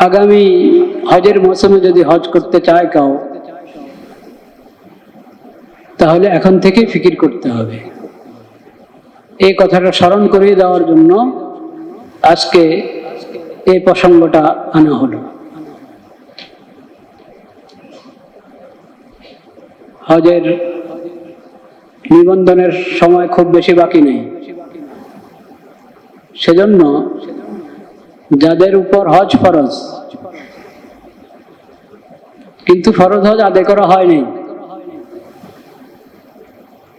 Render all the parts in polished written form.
আগামী হজের মৌসুমে যদি হজ করতে চায় কেউ, তাহলে এখন থেকে ফিকির করতে হবে। এই কথাটা স্মরণ করিয়ে দেওয়ার জন্য আজকে এই প্রসঙ্গটা আনা হলো। হজের নিবন্ধনের সময় খুব বেশি বাকি নেই, সেজন্য যাদের উপর হজ ফরজ কিন্তু ফরজ হজ আদায় করা হয়নি,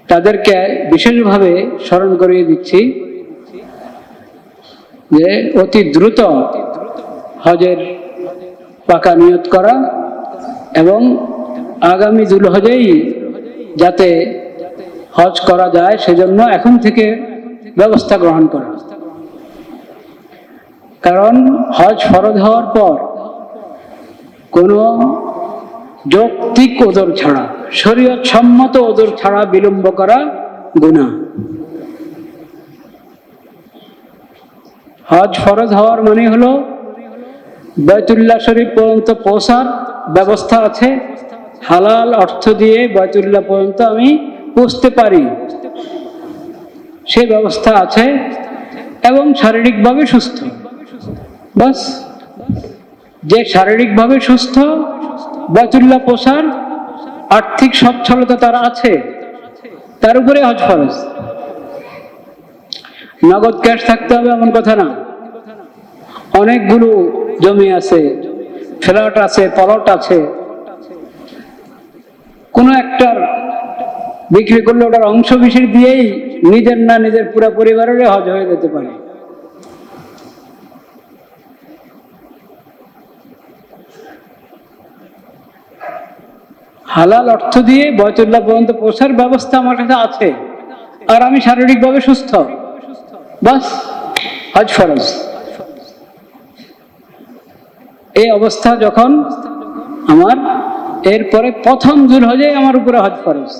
তাদেরকে বিশেষভাবে স্মরণ করিয়ে দিচ্ছি যে অতি দ্রুত হজের পাকা নিয়ত করা এবং আগামী যুলহজেই যাতে হজ করা যায় সেজন্য এখন থেকে ব্যবস্থা গ্রহণ করা। কারণ হজ ফরজ হওয়ার পর কোনো যৌক্তিক ওজর ছাড়া, শরীয়ত সম্মত ওজর ছাড়া বিলম্ব করা গুনাহ। হজ ফরজ হওয়ার মানে হলো বাইতুল্লাহ শরীফ পর্যন্ত পৌঁছার ব্যবস্থা আছে, হালাল অর্থ দিয়ে বাইতুল্লাহ পর্যন্ত আমি পৌঁছতে পারি সে ব্যবস্থা আছে, এবং শারীরিকভাবে সুস্থ। বাস, যে শারীরিকভাবে সুস্থ, বাইতুল্লাহ পৌঁছার আর্থিক সচ্ছলতা তার আছে, তার উপরে হজ ফরজ। নগদ ক্যাশ থাকতে হবে এমন কথা না। অনেকগুলো জমি আছে, ফ্ল্যাট আছে, প্লট আছে, কোনো একটার বিক্রি করলে ওটার অংশ বিশেষ দিয়েই নিজের না নিজের পুরো পরিবারের হজ হয়ে যেতে পারে। হালাল অর্থ দিয়ে বাইতুল্লাহ পর্যন্ত পৌঁছার ব্যবস্থা আমার কাছে আছে, আর আমি শারীরিকভাবে সুস্থ, বাস হজ ফরজ। এই অবস্থা যখন আমার, এরপরে প্রথম যুলহজে আমার উপরে হজ ফরজ।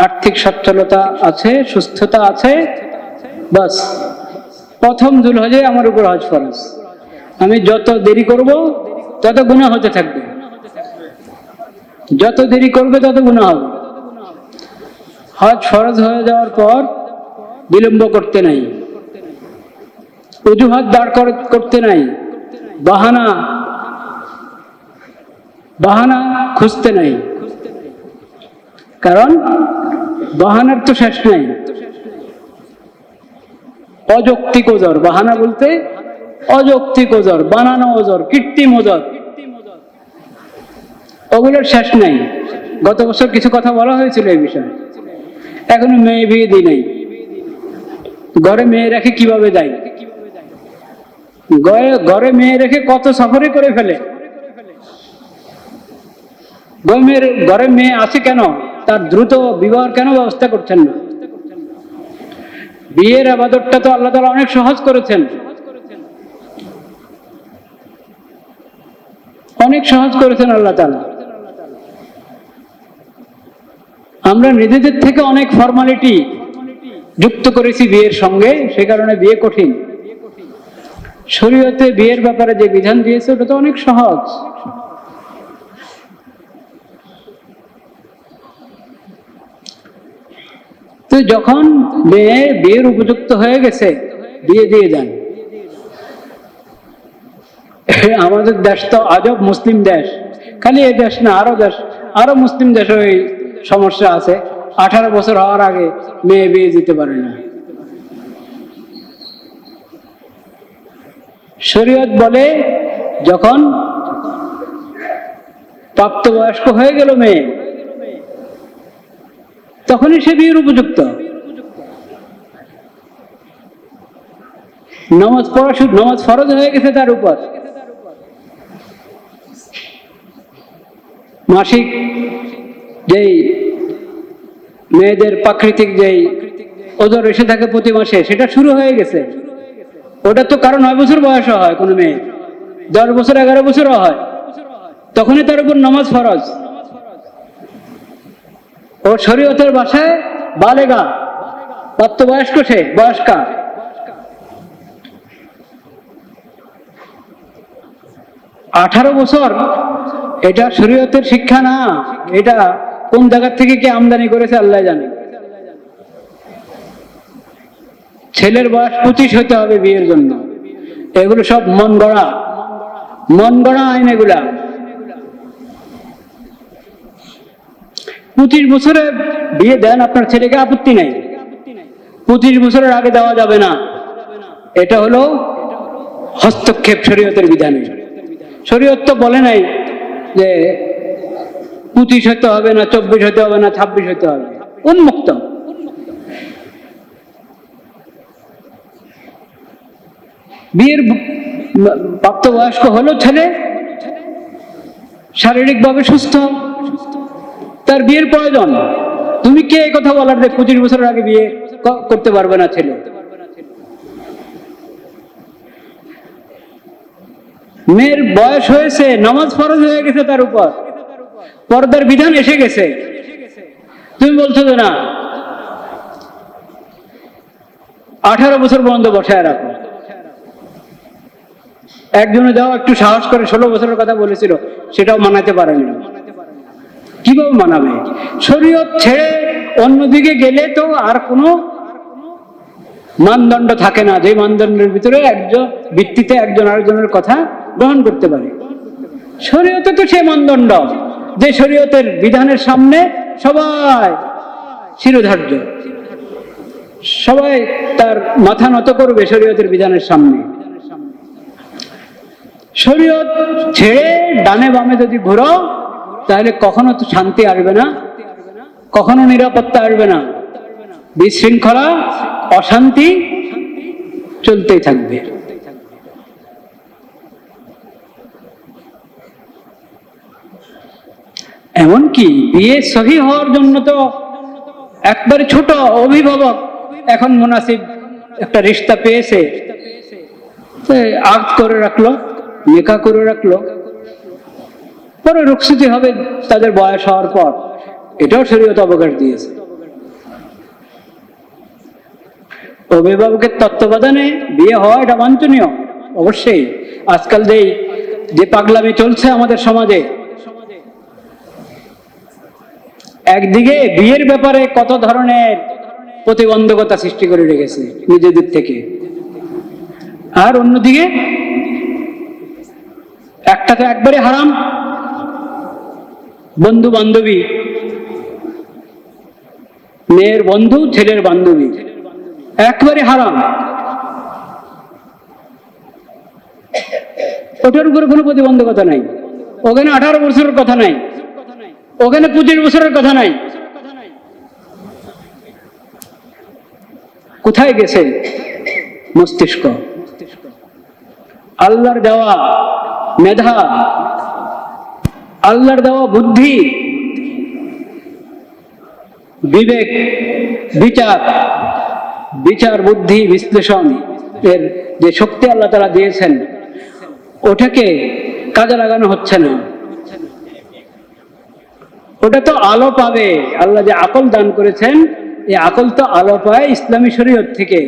আর্থিক সচ্ছলতা আছে, সুস্থতা আছে, বাস প্রথম যুলহজে আমার উপর হজ ফরজ। আমি যত দেরি করব তত গুনাহ হতে থাকবে, যত দেরি করবে তত গুনাহ হবে। হজ ফরজ হয়ে যাওয়ার পর বিলম্ব করতে নাই, অজুহাত দাঁড় করতে নাই, বাহানা খুঁজতে নাই। কারণ বাহানার তো শেষ নাই। অযৌক্তিক ওজর, বাহানা বলতে অযৌক্তিক ওজর, বানানো ওজর, কৃত্রিম ওজর, ওগুলোর শেষ নাই। গত বছর কিছু কথা বলা হয়েছিল এই বিষয়ে। এখনো মেয়ে বিয়ে দিই নাই, ঘরে মেয়ে রেখে কিভাবে যায়, ঘরে মেয়ে রেখে কত সফরে করে ফেলে। ঘরে মেয়ে আছে কেন, তার দ্রুত বিবাহ কেন ব্যবস্থা করছেন না? বিয়ের ইবাদতটা তো আল্লাহ তাআলা অনেক সহজ করেছেন, অনেক সহজ করেছেন আল্লাহ তাআলা। আমরা নিজেদের থেকে অনেক ফর্মালিটি যুক্ত করেছি বিয়ের সঙ্গে, সে কারণে বিয়ে কঠিন। শরীয়তে বিয়ের ব্যাপারে যে বিধান দিয়েছে ওটা তো অনেক সহজ। তো যখন মেয়ে বিয়ের উপযুক্ত হয়ে গেছে, বিয়ে দিয়ে দেন। আমাদের দেশ তো আজব মুসলিম দেশ, খালি এই দেশ না, আরো মুসলিম দেশে ওই সমস্যা আছে। 18 বছর হওয়ার আগে মেয়ে বিয়ে দিতে পারে না। শরীয়ত বলে যখন প্রাপ্তবয়স্ক হয়ে গেল মেয়ে, তখনই সে বিয়ের উপযুক্ত। নামাজ ফরজ হয়ে গেছে তার উপর। মাসিক যেই মেয়েদের প্রাকৃতিক যেই ওজর এসে থাকে প্রতি মাসে, সেটা শুরু হয়ে গেছে। ওটা তো কারো 9 বছর বয়স হয়, কোনো মেয়ে 10 বছর 11 বছরও হয়, তখনই তার উপর নামাজ ফরজ। ও শরীয়তের ভাষায় বালেগা, প্রাপ্তবয়স্ক, সে বয়স্কা। 18 বছর, এটা শরীয়তের শিক্ষা না, এটা কোন জায়গা থেকে কে আমদানি করেছে আল্লাহ জানে। ছেলের বয়স 25 হতে হবে বিয়ের জন্য। এগুলো সব মন গড়া আইন এগুলা। 25 বছরে বিয়ে দেন আপনার ছেলেকে, আপত্তি নাই। 25 বছরের আগে দেওয়া যাবে না, এটা হলো হস্তক্ষেপ শরীয়তের বিধানে। শরীয়ত তো বলে নাই যে 25 হতে হবে না, 24 হতে হবে না, 26 হতে হবে, উন্মুক্ত। বিয়ের প্রাপ্তবয়স্ক হলো ছেলে, শারীরিকভাবে সুস্থ, তার বিয়ের প্রয়োজন। তুমি কে এই কথা বলার যে 25 বছরের আগে বিয়ে করতে পারবে না ছেলে? মেয়ের বয়স হয়েছে, নামাজ ফরজ হয়ে গেছে, তার উপর পর্দার বিধান এসে গেছে, তুমি বলছো যে না 18 বছর পর্যন্ত বসায় রাখো। একজনে যাও একটু সাহস করে 16 বছরের কথা বলেছিল, সেটাও মানাতে পারেনি। কিভাবে মানাবে? শরীয়ত ছেড়ে অন্যদিকে গেলে তো আর কোনো মানদণ্ড থাকে না, যে মানদণ্ডের ভিতরে একজন ভিত্তিতে একজন আরেকজনের কথা গ্রহণ করতে পারে। শরীয়তে তো সে মানদণ্ড, যে শরীয়তের বিধানের সামনে সবাই শিরোধার্য, সবাই তার মাথা নত করবে শরীয়তের বিধানের সামনে। শরীয়ত ছেড়ে ডানে বামে যদি ঘুরো, তাহলে কখনো তো শান্তি আসবে না, কখনো নিরাপত্তা আসবে না, বিশৃঙ্খলা, অশান্তি চলতেই থাকবে। এমনকি বিয়ে সহি হওয়ার জন্য তো একবারে ছোট অভিভাবক এখন মুনাসিব একটা রিশতা পেয়েছে, আক্ত করে রাখলো, নিকাহ করে রাখলো, পরে রুখসতি হবে তাদের বয়স হওয়ার পর, এটাও শরীয়ত অবকাশ দিয়েছে। অভিভাবকের তত্ত্বাবধানে বিয়ে হওয়া এটা বাঞ্ছনীয় অবশ্যই। আজকাল যে পাগলামি চলছে আমাদের সমাজে, একদিকে বিয়ের ব্যাপারে কত ধরনের প্রতিবন্ধকতা সৃষ্টি করে রেখেছে নিজেদের থেকে, আর অন্যদিকে একটা তো একবারে হারাম, বন্ধু বান্ধবী, মেয়ের বন্ধু ছেলের বান্ধবী একবারে হারাম। ওটার উপরে কোনো প্রতিবন্ধকতা নাই, ওখানে 18 বছরের কথা নাই, ওখানে 25 বছরের কথা নাই। কোথায় গেছে মস্তিষ্ক? আল্লাহর দেওয়া মেধা, আল্লাহর দেওয়া বুদ্ধি, বিবেক, বিচার বুদ্ধি বিশ্লেষণ এর যে শক্তি আল্লাহ তাআলা দিয়েছেন, ওটাকে কাজে লাগানো হচ্ছে না। ওটা তো আলো পাবে, আল্লাহ যে আকল দান করেছেন, এই আকল তো আলো পায় ইসলামী শরীয়ত থেকে,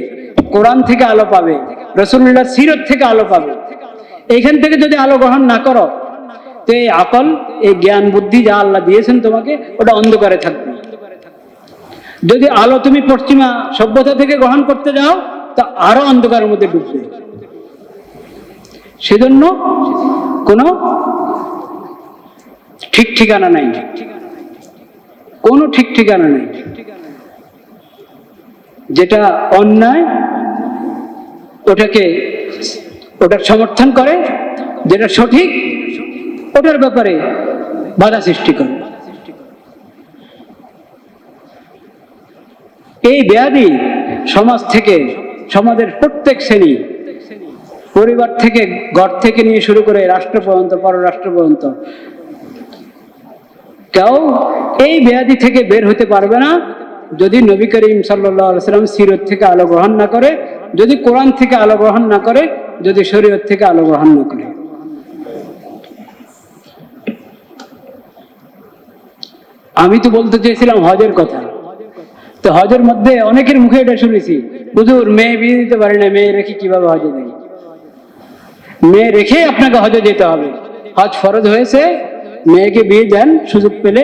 কোরআন থেকে আলো পাবে, রাসূলুল্লাহর সিরত থেকে আলো পাবে। এইখান থেকে যদি আলো গ্রহণ না করো, তো এই আকল, এই জ্ঞান বুদ্ধি যা আল্লাহ দিয়েছেন তোমাকে, ওটা অন্ধকারে থাকবে। যদি আলো তুমি পশ্চিমা সভ্যতা থেকে গ্রহণ করতে যাও, তা আরো অন্ধকারের মধ্যে ডুববে। সেজন্য কোনো ঠিক ঠিকানা নাই, কোনো ঠিক ঠিকানা নাই। যেটা অন্যায় ওটার সমর্থন করে, যেটা সঠিক ওটার ব্যাপারে বাধা সৃষ্টি করে। এই ব্যাধি সমাজ থেকে, সমাজের প্রত্যেক শ্রেণী, পরিবার থেকে, ঘর থেকে নিয়ে শুরু করে রাষ্ট্র পর্যন্ত, পররাষ্ট্র পর্যন্ত, কেউ এই ব্যাধি থেকে বের হতে পারবে না যদি নবী করিম সাল্লাল্লাহু আলাইহি ওয়াসাল্লাম সিরত থেকে আলো গ্রহণ না করে, যদি কোরআন থেকে আলো গ্রহণ না করে, যদি শরীয়ত থেকে আলো গ্রহণ না করে। আমি তো বলতে চেয়েছিলাম হজের কথা, তো হজের মধ্যে অনেকের মুখে এটা শুনেছি, হুজুর মেয়ে বিয়ে দিতে পারে না, মেয়ে রেখে কিভাবে হজে দেয়? মেয়ে রেখে আপনাকে হজে যেতে হবে, হজ ফরজ হয়েছে, মেয়েকে বিয়ে দেন সুযোগ পেলে।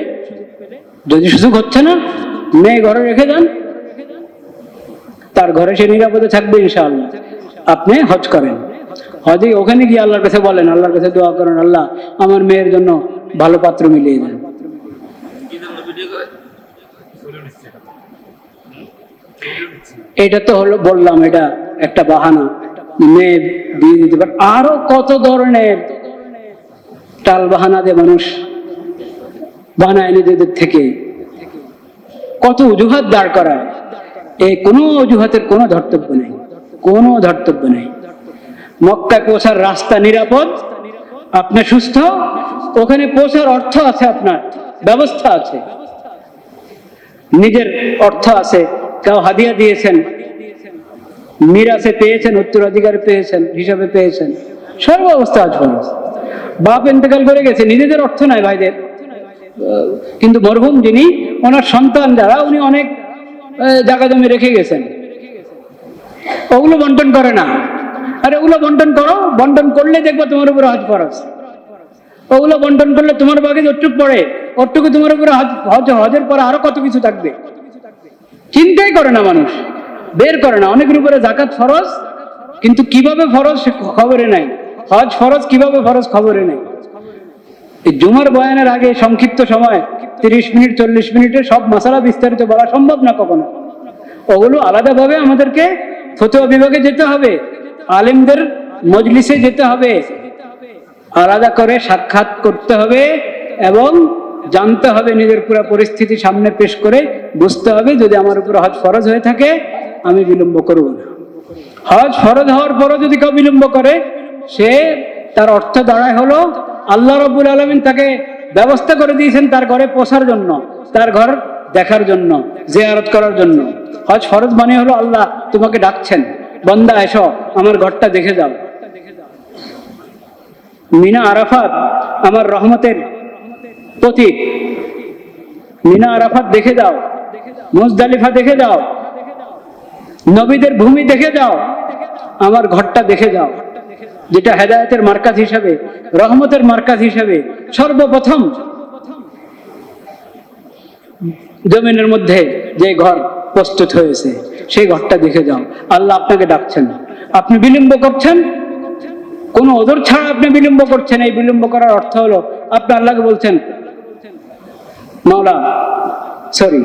যদি সুযোগ হচ্ছে না, মেয়ে ঘরে রেখে দেন, তার ঘরে সে নিরাপদে থাকবে ইনশাআল্লাহ। আপনি হজ করেন, হজে ওখানে গিয়ে আল্লাহর কাছে বলেন, আল্লাহর কাছে দোয়া করেন, আল্লাহ আমার মেয়ের জন্য ভালো পাত্র মিলিয়ে দেন। এটা তো হলো, বললাম এটা একটা বাহানা, মেয়ে দিয়ে দিতে পারে। আরো কত ধরনের টাল বাহানা দিয়ে মানুষ বানায় নিজেদের থেকে, কত অজুহাত দাঁড় করায়। এই কোনো অজুহাতের কোনো ধর্তব্য নেই, কোনো ধর্তব্য নেই। মক্কায় পৌঁছার রাস্তা নিরাপদ, আপনি সুস্থ, ওখানে পৌঁছার অর্থ আছে, আপনার ব্যবস্থা আছে, নিজের অর্থ আছে, কেউ হাদিয়া দিয়েছেন, মিরাসে পেয়েছেন, উত্তরাধিকারে পেয়েছেন, হিসাবে পেয়েছেন, সর্ব অবস্থা আজ ফরজ। বাপ ইন্তেকাল করে গেছে, নিজেদের অর্থ নাই ভাইদের, কিন্তু মরহুম যিনি, ওনার সন্তান যারা, উনি অনেক জায়গা জমি রেখে গেছেন, ওগুলো বন্টন করে না। আরে ওগুলো বন্টন করো, বন্টন করলে দেখবো তোমার উপরে হজ ফরজ। ওগুলো বন্টন করলে তোমার বাকি যতটুকু পড়ে, ওটুকু তোমার উপরে হজের পরে আরো কত কিছু থাকবে, চিন্তাই করে না মানুষ, বের করে না। অনেকের উপরে যাকাত ফরজ, কিন্তু কিভাবে ফরজ সে খবরে নাই, হজ ফরজ কিভাবে ফরজ খবরে নাই। এই জুমার বয়ানের আগে সংক্ষিপ্ত সময় 30 মিনিট 40 মিনিটে সব মাসালা বিস্তারিত বলা সম্ভব না কখনো। ওগুলো আলাদাভাবে আমাদেরকে ফতোয়া বিভাগে যেতে হবে, আলেমদের মজলিসে যেতে হবে, আলাদা করে সাক্ষাৎ করতে হবে এবং জানতে হবে, নিজের পুরো পরিস্থিতি সামনে পেশ করে বুঝতে হবে, যদি আমার উপর হজ ফরজ হয়ে থাকে আমি বিলম্ব করব না। হজ ফরজ হওয়ার পরও যদি কেউ বিলম্ব করে, সে তার অর্থ দাঁড়ায় হলো আল্লাহ রাব্বুল আলামিন তাকে ব্যবস্থা করে দিয়েছেন তার ঘরে পৌঁছার জন্য, তার ঘর দেখার জন্য, জিয়ারত করার জন্য। হজ ফরজ মানে হলো আল্লাহ তোমাকে ডাকছেন, বান্দা এসো আমার ঘরটা দেখে যাও। মিনা আরাফাত আমার রহমতের প্রতীক, মিনা আরাফাত দেখে যাও, মুজদালিফা দেখে যাও, নবীদের ভূমি দেখে যাও, আমার ঘরটা দেখে যাও, যেটা হেদায়েতের মার্কাজ হিসাবে, রহমতের মার্কাজ হিসাবে সর্বপ্রথম জমিনের মধ্যে যে ঘর প্রস্তুত হয়েছে, সেই ঘরটা দেখে যাও। আল্লাহ আপনাকে ডাকছেন, আপনি বিলম্ব করছেন, কোনো ওজর ছাড়া আপনি বিলম্ব করছেন। এই বিলম্ব করার অর্থ হলো আপনি আল্লাহকে বলছেন, মাওলা সরি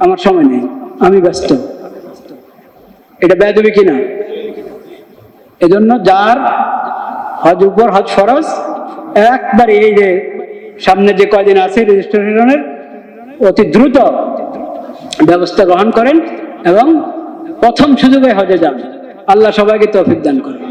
আমার সময় নেই, আমি ব্যস্ত। এটা বেয়াদবি কিনা? এজন্য যার হজ উপর হজ ফরজ, একবার এই যে সামনে যে কয়দিন আছে রেজিস্ট্রেশনের, অতি দ্রুত ব্যবস্থা গ্রহণ করেন এবং প্রথম সুযোগে হজে যান। আল্লাহ সবাইকে তৌফিক দান করেন।